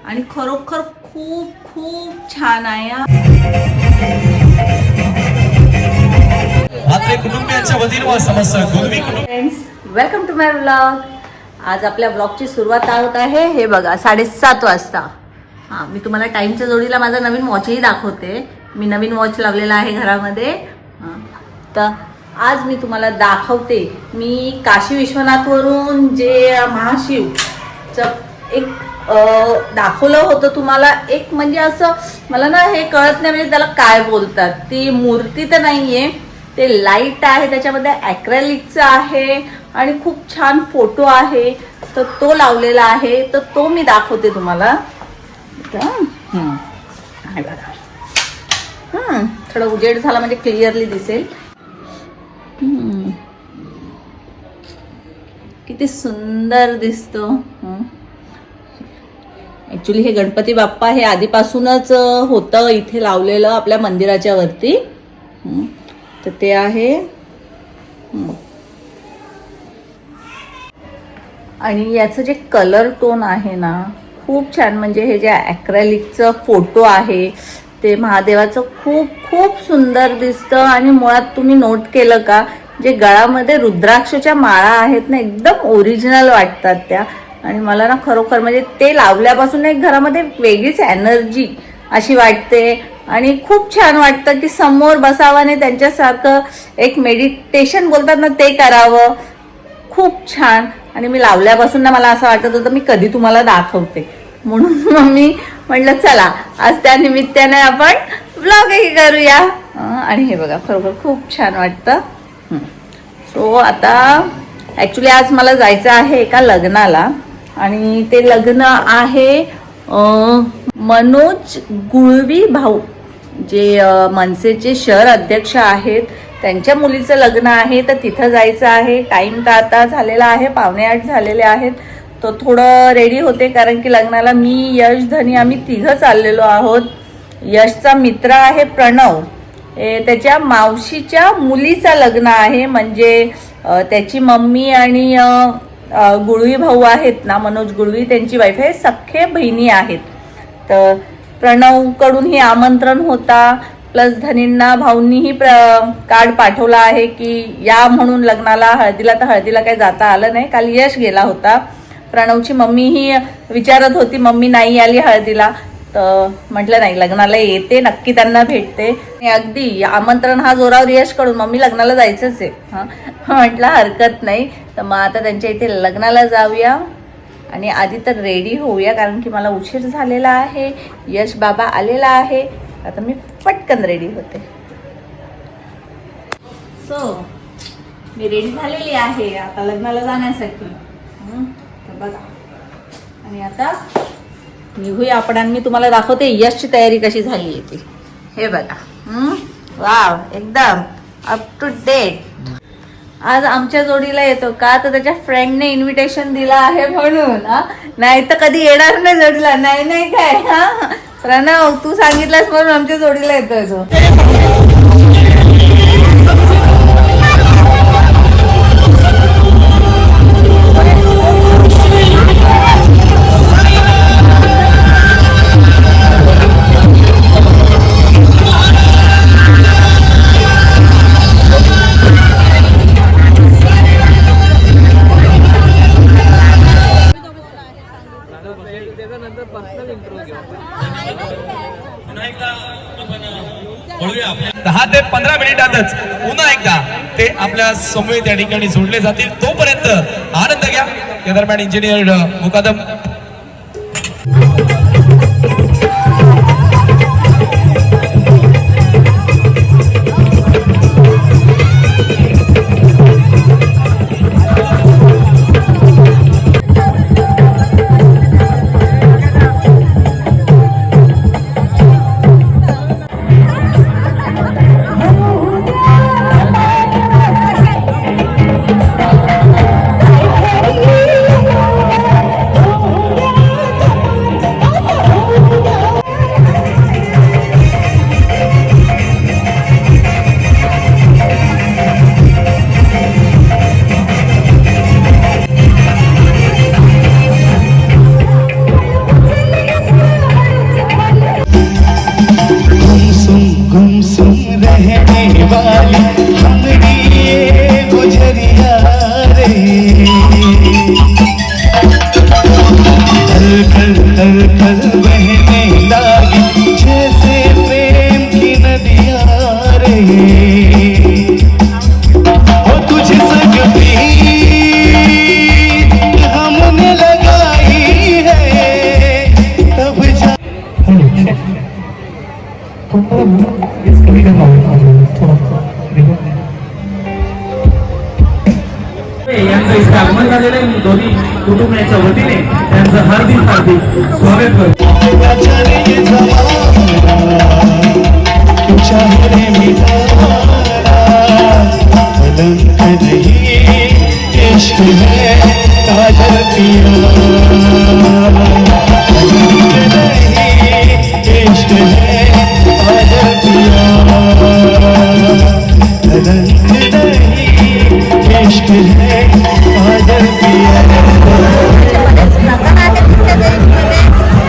आणि खरोखर खूप खूप छान आहे. Friends, welcome to my vlog. आज आपल्या ब्लॉगची सुरुवात होत आहे. हे बघा 7:30 वाजता. हां, मी तुम्हाला टाईमच्या जोडीला माझा नवीन वॉचही दाखवते. मी नवीन वॉच लावलेला आहे घरामध्ये. तर आज मी तुम्हाला दाखवते. मी काशी विश्वनाथवरून जे महाशिवचं एक दाखवलं होतं तुम्हाला. एक म्हणजे असं मला ना हे कळत नाही म्हणजे त्याला काय बोलतात. ती मूर्ती तर नाही आहे, ते लाईट आहे, त्याच्यामध्ये ॲक्रेलिकचं आहे आणि खूप छान फोटो आहे. तर तो लावलेला आहे, तर तो मी दाखवते तुम्हाला. थोडा उजेड झाला म्हणजे क्लिअरली दिसेल. किती सुंदर दिसतो. ॲक्च्युली हे गणपती बाप्पा हे आधीपासूनच होतं इथे लावलेलं आपल्या मंदिराच्या वरती. तर ते आहे. आणि याचं जे कलर टोन आहे ना खूप छान. म्हणजे हे जे ॲक्रेलिकचं फोटो आहे ते महादेवाचं खूप खूप सुंदर दिसतं. आणि मुळात तुम्ही नोट केलं का, जे गळामध्ये रुद्राक्षच्या माळा आहेत ना एकदम ओरिजिनल वाटतात त्या. आणि मला ना खरोखर म्हणजे ते लावल्यापासून एक घरामध्ये वेगळीच एनर्जी अशी वाटते. आणि खूप छान वाटतं की समोर बसावं आणि त्यांच्यासारखं एक मेडिटेशन बोलतात ना ते करावं. खूप छान. आणि मी लावल्यापासून ना मला असं वाटत होतं मी कधी तुम्हाला दाखवते. म्हणून मग मी म्हटलं चला आज त्या निमित्ताने आपण व्लॉगही करूया. आणि हे बघा खरोखर खूप छान वाटतं. सो आता ॲक्च्युली आज मला जायचं आहे एका लग्नाला. आणि ते लग्न आहे मनोज गुळवी भाऊ, जे मनसेचे शहर अध्यक्ष आहेत, त्यांच्या मुलीचं लग्न आहे. तर तिथं जायचं आहे. टाईम तर आता झालेला आहे 7:45 झालेले आहेत. तर थोडं रेडी होते कारण की लग्नाला मी, यश, धनी आम्ही तिघं चाललेलो आहोत. यशचा मित्र आहे प्रणव, त्याच्या मावशीच्या मुलीचं लग्न आहे. म्हणजे त्याची मम्मी आणि गुळवी भाऊ आहेत ना, मनोज गुळवी, त्यांची वाईफ आहे, सख्खे बहिणी आहेत. तर प्रणवकडून ही आमंत्रण होता. प्लस धनींना भाऊंनीही कार्ड पाठवला आहे की या म्हणून लग्नाला. हळदीला तर हळदीला काही जाता आलं नाही, काल यश गेला होता. प्रणवची मम्मी ही विचारत होती मम्मी नाही आली हळदीला. तर म्हटलं नाही लग्नाला येते, नक्की त्यांना भेटते. अगदी आमंत्रण हा जोरावर यशकडून, मम्मी लग्नाला जायचंच आहे. म्हटलं हरकत नाही. तर मग आता त्यांच्या इथे लग्नाला जाऊया आणि आधी तर रेडी होऊया कारण की मला उशीर झालेला आहे. यश बाबा आलेला आहे. आता मी पटकन रेडी होते. सो मी रेडी झालेली आहे आता लग्नाला जाण्यासाठी. तर बघा, आणि आता निघूया आपण. आणि मी तुम्हाला दाखवते यशची तयारी कशी झाली आहे ती. हे बघा, वाव, एकदम अप टू डेट. आज आमच्या जोडीला येतो का, तर त्याच्या फ्रेंडने इन्व्हिटेशन दिलं आहे म्हणून. नाही तर कधी येणार नाही जोडीला. नाही नाही काय प्रणव, तू सांगितलंस म्हणून आमच्या जोडीला येतोय तो. दहा ते 15 मिनिटातच पुन्हा एकदा ते आपल्या समवेत या ठिकाणी जोडले जातील. तोपर्यंत आनंद घ्या. या दरम्यान इंजिनियर मुकादम पल पल बहने लागी जैसे प्रेम की नदियां रे हो तुझे संग प्रीत हमने लगाई है तब जा कमी करणार यांचं इथे आगमन झालेलं आहे. दोन्ही कुटुंबाच्या वतीने त्यांचं हार्दिक स्वागत करतो. जाने ये ज़माना क्यों चाहे रे मिटाना कलंक नहीं इश्क है काजल पिया कलंक नहीं इश्क है काजल पिया कलंक नहीं इश्क है काजल पिया.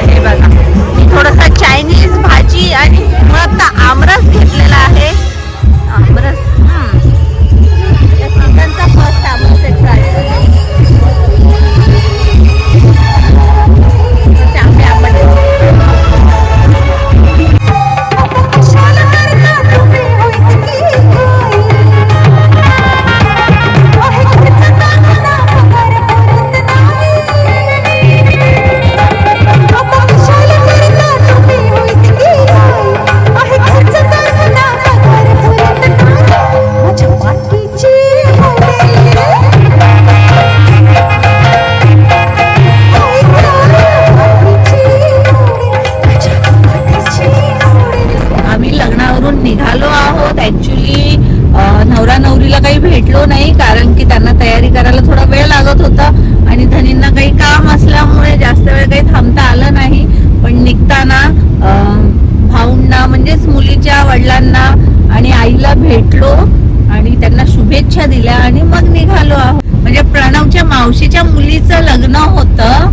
हे बघा मी थोडंसं चायनीज भाजी आणि मग आमरस घेतलेला आहे. आमरस या सीझनचा फर्स्ट आमरस एक ट्राय निघालो आहोत. ऍक्च्युली नवरा नवरीला काही भेटलो नाही कारण की त्यांना तयारी करायला थोडा वेळ लागत होता आणि धनींना काही काम असल्यामुळे जास्त वेळ काही थांबता आलं नाही. पण निघताना भाऊंना म्हणजेच मुलीच्या वडिलांना आणि आईला भेटलो आणि त्यांना शुभेच्छा दिल्या आणि मग निघालो आहोत. म्हणजे प्रणवच्या मावशीच्या मुलीचं लग्न होतं.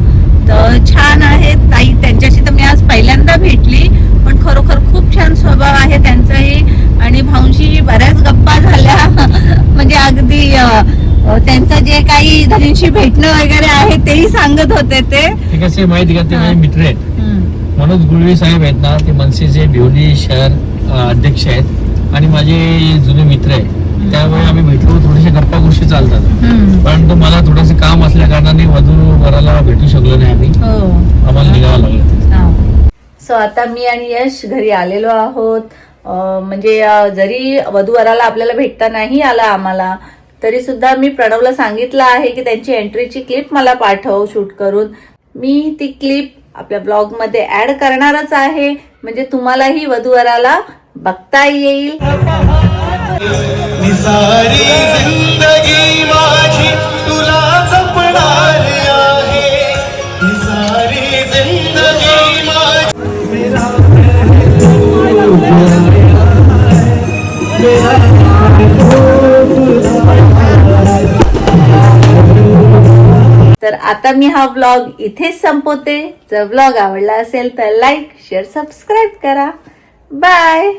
तर छान आहे ताई, त्यांच्याशी तर मी आज पहिल्यांदा भेटली पण खरोखर खूप छान स्वभाव आहे त्यांचाही आणि भाऊंशी बऱ्याच गप्पा झाल्या. म्हणजे अगदी त्यांचं जे काही धनींशी भेटणं वगैरे आहे तेही सांगत होते. ते कसे माहिती का, ते माझे मित्र आहेत. मनोज गुळवे साहेब आहेत ना, ते मनसेचे भिवंडी शहर अध्यक्ष आहेत आणि माझे जुने मित्र आहेत. त्यामुळे आम्ही भेटलो, थोडेसे गप्पा गोष्टी चालतात. परंतु मला थोडंसं काम असल्या कारणाने वधू वराला भेटू शकलो नाही आम्ही. आम्हाला निघावं लागलं. सो आता मी आणि यश घरी आलेलो आहोत. म्हणजे जरी वधूवराला आपल्याला भेटता नाही आला आम्हाला तरी सुद्धा मी प्रणवला सांगितलं आहे की त्यांची एंट्रीची क्लिप मला पाठव शूट करून. मी ती क्लिप आपल्या ब्लॉग मध्ये ऍड करणारच आहे म्हणजे तुम्हालाही वधूवराला बघता येईल. सारी जिंदगी माझी तुला जपणार आहे. सारी जिंदगी माझी मेरा तर आता मी हा व्लॉग इथेच संपवते. जर व्लॉग आवडला असेल तर लाईक शेअर सबस्क्राईब करा. बाय.